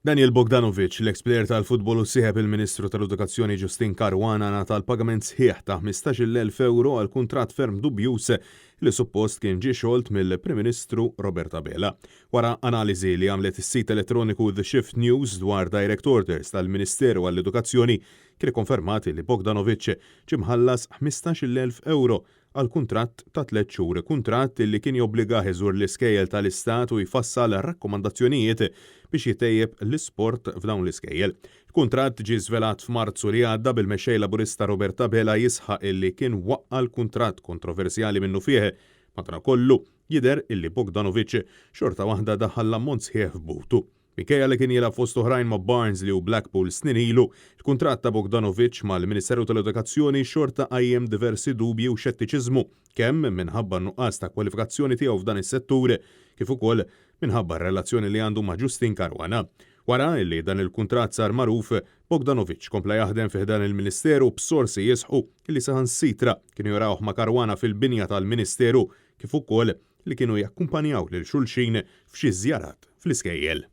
Daniel Bogdanovic, l-ex-plejer tal-futbol u sieħeb il-Ministru tal-Edukazzjoni Justin Caruana nata l-pagament sħiħ ta' 15,000 euro għal kuntratt ferm dubjus li suppost kien ġie xolt mill-Prim Ministru Roberta Bela. Wara analiżi li għamlet is-sit elettroniku The Shift News dwar Direct Orders tal-Ministeru għall-Edukazzjoni kien konfermati li Bogdanovic ġimħallas 15,000 euro għal kuntratt ta' 3 xhur, kuntratt li kien jobbliga iżur l-iskejjel tal-Istat u jfassal rakkomandazzjonijiet biex jitejjeb l-isport f'dawn l-iskejjel. Il-kuntratt ġie żvelat f'Marzu li għadda bil-mexxej Laburista Roberta Bela jisħaq illi kien waqqa l-kuntratt kontroversjali minnu fih. Madankollu jidher illi Bogdanovic xorta waħda daħħal l-ammont sħiħ f'butu. Minkejja li kien jilgħab fost oħrajn ma' Barnsley u Blackpool snin ilu, il-kuntratt ta' Bogdanovic mal-Ministeru tal-Edukazzjoni xorta qajjem diversi dubji u xettiċiżmu kemm minħabba nuqqas ta' kwalifikazzjoni tiegħu f'dan is-settur kif ukoll minħabba r-relazzjoni li għandu ma' Justin Caruana. Wara li dan il-kuntratt sar magħruf, Bogdanovic kompla jaħdem fih dan il-Ministeru b'sorsi jisħu li saħansitra kienu jarawh ma' Caruana fil-binja tal-Ministeru kif ukoll li kienu jakkumpanjaw lil xulxin f'xi żjarat fl-iskejjel.